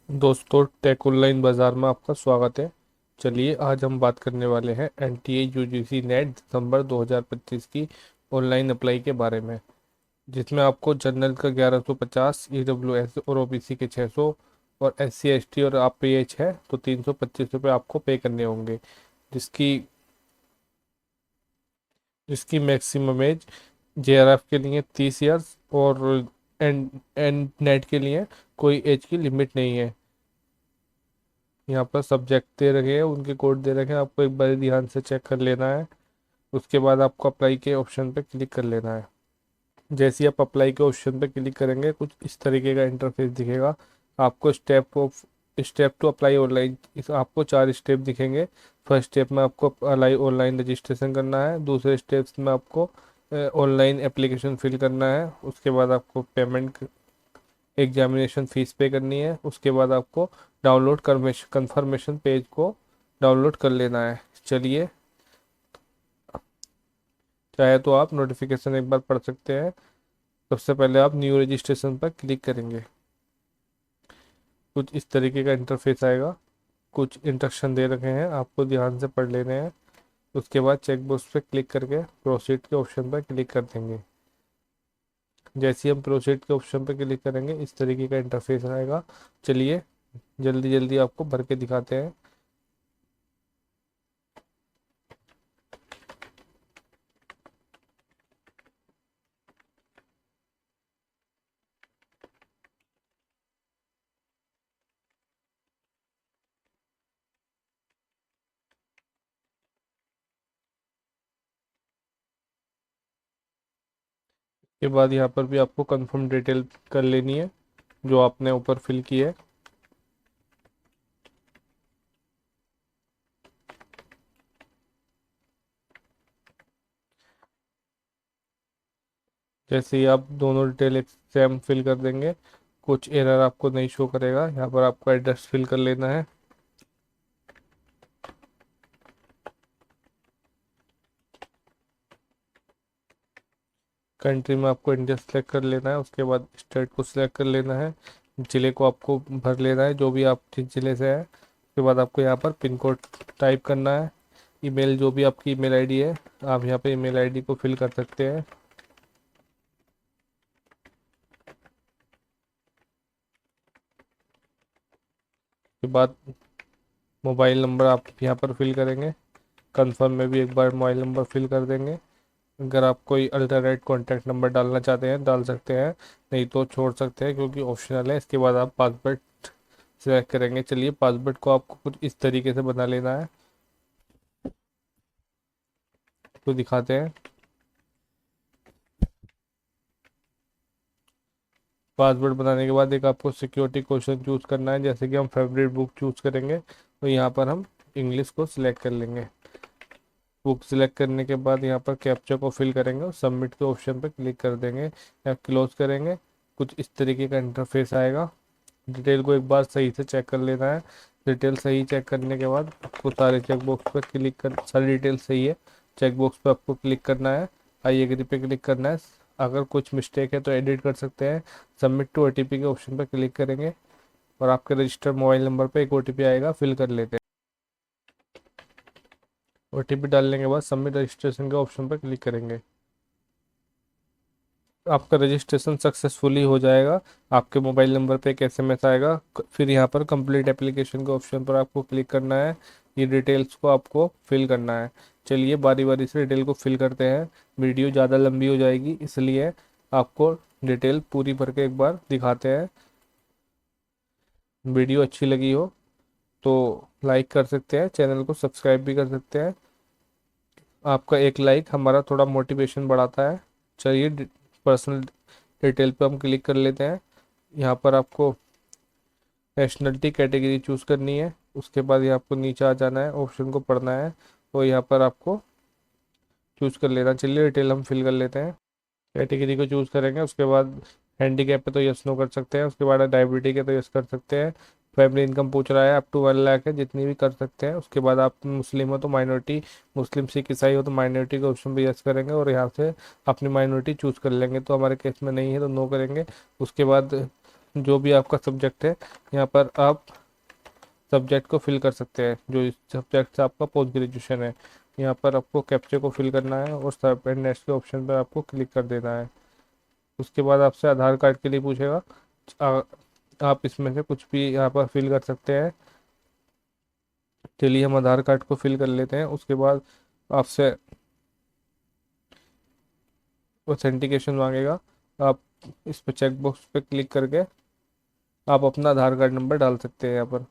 दोस्तों, take online बाज़ार में आपका स्वागत है। चलिए आज हम बात करने वाले हैं एनटीए यूजीसी नेट दिसंबर 2025 की ऑनलाइन अप्लाई के बारे में, जिसमें आपको जनरल का 1150, ईडब्ल्यूएस और ओबीसी के 600 और एससी एसटी और आप पीएच है तो 325 रुपये आपको पे करने होंगे। जिसकी जिसकी मैक्सिमम एज जेआरएफ के लिए 30 ईयर्स और एन एन नेट के लिए कोई एज की लिमिट नहीं है। यहाँ पर सब्जेक्ट दे रखे हैं, उनके कोड दे रखे हैं, आपको एक बार ध्यान से चेक कर लेना है। उसके बाद आपको अप्लाई के ऑप्शन पे क्लिक कर लेना है। जैसे ही आप अप्लाई के ऑप्शन पे क्लिक करेंगे कुछ इस तरीके का इंटरफेस दिखेगा। आपको स्टेप टू अप्लाई ऑनलाइन, इस आपको 4 स्टेप दिखेंगे। फर्स्ट स्टेप में आपको अप्लाई ऑनलाइन रजिस्ट्रेशन करना है। दूसरे स्टेप्स में आपको ऑनलाइन एप्लीकेशन फिल करना है। उसके बाद आपको पेमेंट एग्जामिनेशन फीस पे करनी है। उसके बाद आपको डाउनलोड कंफर्मेशन पेज को डाउनलोड कर लेना है। चलिए, चाहे तो आप नोटिफिकेशन एक बार पढ़ सकते हैं। सबसे पहले आप न्यू रजिस्ट्रेशन पर क्लिक करेंगे। कुछ इस तरीके का इंटरफेस आएगा। कुछ इंस्ट्रक्शन दे रखे हैं, आपको ध्यान से पढ़ लेने हैं। उसके बाद चेकबॉक्स पे क्लिक करके प्रोसीड के ऑप्शन पर क्लिक कर देंगे। जैसे ही हम प्रोसीड के ऑप्शन पर क्लिक करेंगे इस तरीके का इंटरफेस आएगा। चलिए जल्दी जल्दी आपको भर के दिखाते हैं। के बाद यहाँ पर भी आपको कंफर्म डिटेल कर लेनी है जो आपने ऊपर फिल की है। जैसे ही आप दोनों डिटेल एक सेम फिल कर देंगे कुछ एरर आपको नहीं शो करेगा। यहाँ पर आपको एड्रेस फिल कर लेना है। कंट्री में आपको इंडिया सेलेक्ट कर लेना है। उसके बाद स्टेट को सिलेक्ट कर लेना है। ज़िले को आपको भर लेना है जो भी आप जिस ज़िले से है। उसके बाद आपको यहाँ पर पिन कोड टाइप करना है। ईमेल, जो भी आपकी ईमेल आईडी है आप यहाँ पे ईमेल आईडी को फिल कर सकते हैं। उसके बाद मोबाइल नंबर आप यहाँ पर फिल करेंगे। कंफर्म में भी एक बार मोबाइल नंबर फिल कर देंगे। अगर आप कोई अल्टरनेट कॉन्टैक्ट नंबर डालना चाहते हैं डाल सकते हैं, नहीं तो छोड़ सकते हैं क्योंकि ऑप्शनल है। इसके बाद आप पासवर्ड सेलेक्ट करेंगे। चलिए, पासवर्ड को आपको कुछ इस तरीके से बना लेना है तो दिखाते हैं। पासवर्ड बनाने के बाद एक आपको सिक्योरिटी क्वेश्चन चूज करना है। जैसे कि हम फेवरेट बुक चूज करेंगे तो यहाँ पर हम इंग्लिश को सिलेक्ट कर लेंगे। बुक सिलेक्ट करने के बाद यहाँ पर कैप्चा को फिल करेंगे और सबमिट के ऑप्शन पर क्लिक कर देंगे या क्लोज करेंगे। कुछ इस तरीके का इंटरफेस आएगा। डिटेल को एक बार सही से चेक कर लेना है। डिटेल सही चेक करने के बाद आपको सारे चेक बॉक्स पर क्लिक कर, सारी डिटेल सही है, चेक बॉक्स पर आपको क्लिक करना है। आई एग्री पे क्लिक करना है। अगर कुछ मिस्टेक है तो एडिट कर सकते हैं। सबमिट टू ओटीपी के ऑप्शन पर क्लिक करेंगे और आपके रजिस्टर्ड मोबाइल नंबर पर एक ओटीपी आएगा, फिल कर लेते हैं। ओटीपी डालने के बाद सबमिट रजिस्ट्रेशन के ऑप्शन पर क्लिक करेंगे। आपका रजिस्ट्रेशन सक्सेसफुली हो जाएगा। आपके मोबाइल नंबर पे एक एसएमएस आएगा। फिर यहाँ पर कंप्लीट एप्लीकेशन के ऑप्शन पर आपको क्लिक करना है। ये डिटेल्स को आपको फिल करना है। चलिए बारी बारी से डिटेल को फिल करते हैं। वीडियो ज़्यादा लंबी हो जाएगी इसलिए आपको डिटेल पूरी भर के एक बार दिखाते हैं। वीडियो अच्छी लगी हो तो लाइक कर सकते हैं, चैनल को सब्सक्राइब भी कर सकते हैं। आपका एक लाइक हमारा थोड़ा मोटिवेशन बढ़ाता है। चलिए पर्सनल डिटेल पे हम क्लिक कर लेते हैं। यहाँ पर आपको नेशनलिटी कैटेगरी चूज़ करनी है। उसके बाद यहाँ आपको नीचे आ जाना है, ऑप्शन को पढ़ना है और यहाँ पर आपको चूज़ कर लेना। चलिए डिटेल हम फिल कर लेते हैं। कैटेगरी को चूज़ करेंगे। उसके बाद हैंडीकैप पे तो यस नो कर सकते हैं। उसके बाद डायबिलिटी के तो यस कर सकते हैं। फैमिली इनकम पूछ रहा है, अप टू 1 लाख है, जितनी भी कर सकते हैं। उसके बाद आप मुस्लिम हो तो माइनॉरिटी, मुस्लिम सिख ईसाई हो तो माइनॉरिटी के ऑप्शन पे यस करेंगे और यहाँ से अपनी माइनॉरिटी चूज़ कर लेंगे। तो हमारे केस में नहीं है तो नो करेंगे। उसके बाद जो भी आपका सब्जेक्ट है यहाँ पर आप सब्जेक्ट को फिल कर सकते हैं। जो सब्जेक्ट से आपका पोस्ट ग्रेजुएशन है, यहाँ पर आपको कैप्चे को फिल करना है और सब एंड नेक्स्ट के ऑप्शन पर आपको क्लिक कर देना है। उसके बाद आपसे आधार कार्ड के लिए पूछेगा। आ, आप इसमें से कुछ भी यहाँ पर फिल कर सकते हैं। चलिए हम आधार कार्ड को फिल कर लेते हैं। उसके बाद आपसे ऑथेंटिकेशन मांगेगा। आप इस पर चेक बॉक्स पे क्लिक करके आप अपना आधार कार्ड नंबर डाल सकते हैं यहाँ पर।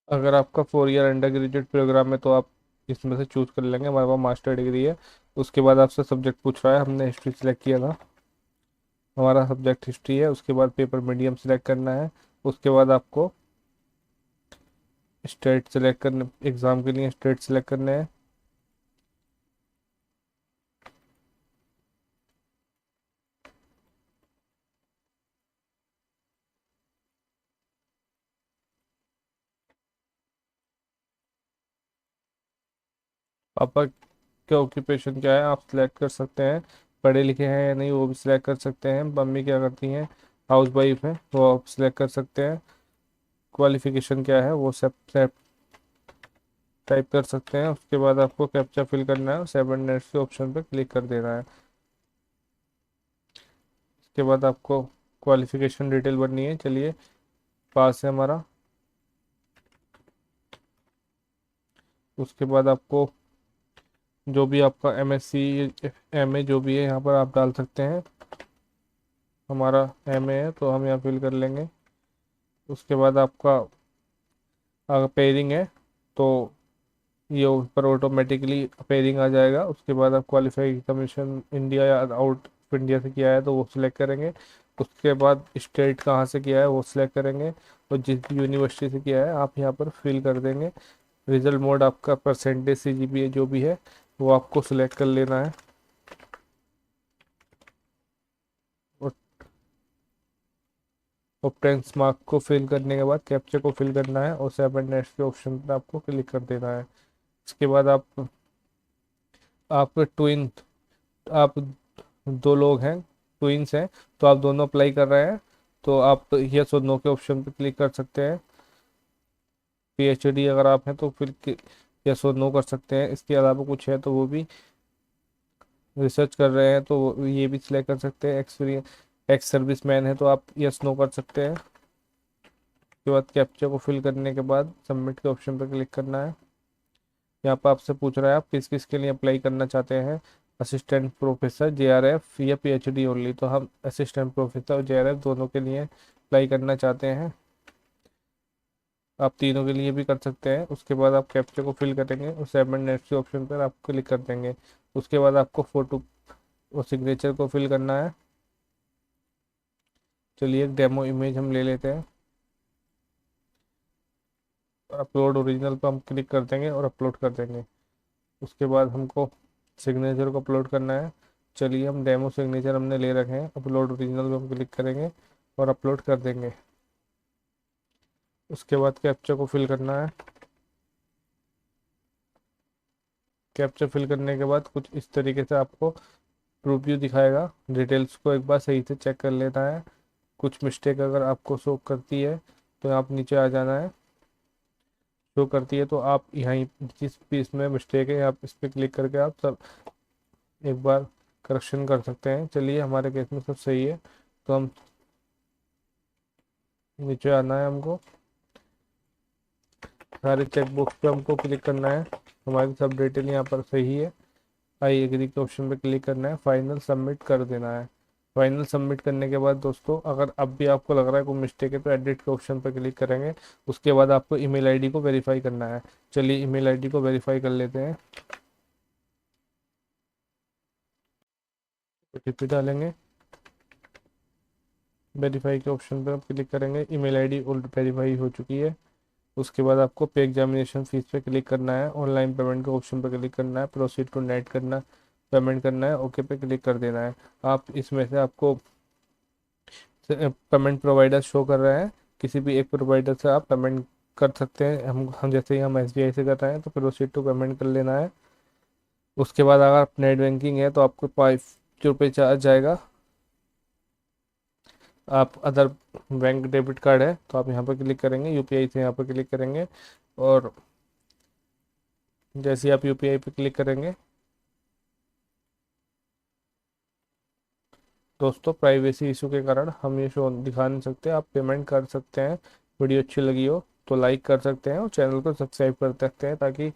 अगर आपका 4 ईयर अंडर ग्रेजुएट प्रोग्राम है तो आप इसमें से चूज कर लेंगे। हमारे पास मास्टर डिग्री है। उसके बाद आपसे सब्जेक्ट पूछ रहा है, हमने हिस्ट्री सेलेक्ट किया था, हमारा सब्जेक्ट हिस्ट्री है। उसके बाद पेपर मीडियम सेलेक्ट करना है। उसके बाद आपको स्टेट सेलेक्ट करने, एग्ज़ाम के लिए स्टेट सेलेक्ट करने हैं। पापा का ऑक्यूपेशन क्या है आप सिलेक्ट कर सकते हैं। पढ़े लिखे हैं या नहीं वो भी सिलेक्ट कर सकते हैं। मम्मी क्या करती हैं, हाउस वाइफ है, वो आप सिलेक्ट कर सकते हैं। क्वालिफिकेशन क्या है वो सब टाइप कर सकते हैं। उसके बाद आपको कैप्चा फिल करना है और 7 नेक्स्ट के ऑप्शन पर क्लिक कर देना है। उसके बाद आपको क्वालिफिकेशन डिटेल भरनी है। चलिए पास है हमारा। उसके बाद आपको जो भी आपका MSc MA जो भी है यहाँ पर आप डाल सकते हैं। हमारा MA है तो हम यहाँ फिल कर लेंगे। उसके बाद आपका अगर पेयरिंग है तो ये ऊपर ऑटोमेटिकली पेयरिंग आ जाएगा। उसके बाद आप क्वालिफाई कमीशन इंडिया या आउट ऑफ इंडिया से किया है तो वो सिलेक्ट करेंगे। उसके बाद स्टेट कहाँ से किया है वो सिलेक्ट करेंगे और जिस भी यूनिवर्सिटी से किया है आप यहाँ पर फिल कर देंगे। रिजल्ट मोड आपका परसेंटेज CGPA जो भी है वो आपको सिलेक्ट कर लेना है। और ऑप्टेंस मार्क को फिल करने के बाद कैप्चा को फिल करना है और 7 नेक्स्ट के ऑप्शन पर आपको क्लिक कर देना है। इसके बाद आप ट्विन आप 2 लोग हैं, ट्विंस हैं, तो आप दोनों अप्लाई कर रहे हैं तो आप यस और नो के ऑप्शन पर क्लिक कर सकते हैं। PhD अगर आप हैं तो फिर यस और नो कर सकते हैं। इसके अलावा कुछ है तो वो भी रिसर्च कर रहे हैं तो ये भी सिलेक्ट कर सकते हैं। एक्सपीरियंस एक्स सर्विस मैन है तो आप यस नो कर सकते हैं। उसके बाद कैप्चा को फिल करने के बाद सबमिट के ऑप्शन पर क्लिक करना है। यहाँ पर आपसे पूछ रहा है आप किस किस के लिए अप्लाई करना चाहते हैं, असिस्टेंट प्रोफेसर, JRF या PhD ओनली। तो हम असिस्टेंट प्रोफेसर और JRF दोनों के लिए अप्लाई करना चाहते हैं। आप तीनों के लिए भी कर सकते हैं। उसके बाद आप कैप्चा को फिल करेंगे और 7 नेक्स्ट के ऑप्शन पर आप क्लिक कर देंगे। उसके बाद आपको फ़ोटो और सिग्नेचर को फिल करना है। चलिए एक डेमो इमेज हम ले लेते हैं। अपलोड ओरिजिनल पर हम क्लिक कर देंगे और अपलोड कर देंगे। उसके बाद हमको सिग्नेचर को अपलोड करना है। चलिए हम डेमो सिग्नेचर हमने ले रखे हैं, अपलोड ओरिजिनल पे हम क्लिक करेंगे और अपलोड कर देंगे। उसके बाद कैप्चा को फिल करना है। कैप्चा फिल करने के बाद कुछ इस तरीके से आपको प्रूफ व्यू दिखाएगा। डिटेल्स को एक बार सही से चेक कर लेना है। कुछ मिस्टेक अगर आपको शो करती है तो आप नीचे आ जाना है। शो करती है तो आप यहीं जिस भी इसमें मिस्टेक है आप इस पर क्लिक करके आप सब एक बार करेक्शन कर सकते हैं। चलिए हमारे केस में सब सही है तो हम नीचे आना है। हमको सारे चेक बॉक्स पे हमको क्लिक करना है। हमारी सब डिटेल यहाँ पर सही है। आई एग्री के ऑप्शन पे क्लिक करना है, फाइनल सबमिट कर देना है। फाइनल सबमिट करने के बाद दोस्तों अगर अब भी आपको लग रहा है कोई मिस्टेक है तो एडिट के ऑप्शन पर क्लिक करेंगे। उसके बाद आपको ईमेल आईडी को वेरीफाई करना है। चलिए ईमेल आईडी को वेरीफाई कर लेते हैं। OTP डालेंगे, वेरीफाई के ऑप्शन पर आप क्लिक करेंगे। ईमेल आईडी वेरीफाई हो चुकी है। उसके बाद आपको पे एग्जामिनेशन फीस पे क्लिक करना है, ऑनलाइन पेमेंट के ऑप्शन पे क्लिक करना है, प्रोसीड टू नेट करना पेमेंट करना है, ओके पे क्लिक कर देना है। आप इसमें से आपको पेमेंट प्रोवाइडर शो कर रहे हैं, किसी भी एक प्रोवाइडर से आप पेमेंट कर सकते हैं। हम जैसे ही हम SBI से कर रहे हैं तो प्रोसीड टू पेमेंट कर लेना है। उसके बाद अगर नेट बैंकिंग है तो आपको ₹5 चार्ज जाएगा। आप अदर बैंक डेबिट कार्ड है तो आप यहाँ पर क्लिक करेंगे, यूपीआई से यहाँ पर क्लिक करेंगे। और जैसे ही आप यूपीआई पे क्लिक करेंगे दोस्तों, प्राइवेसी इशू के कारण हम ये शो दिखा नहीं सकते। आप पेमेंट कर सकते हैं। वीडियो अच्छी लगी हो तो लाइक कर सकते हैं और चैनल को सब्सक्राइब कर सकते हैं ताकि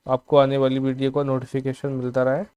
आपको आने वाली वीडियो का नोटिफिकेशन मिलता रहे।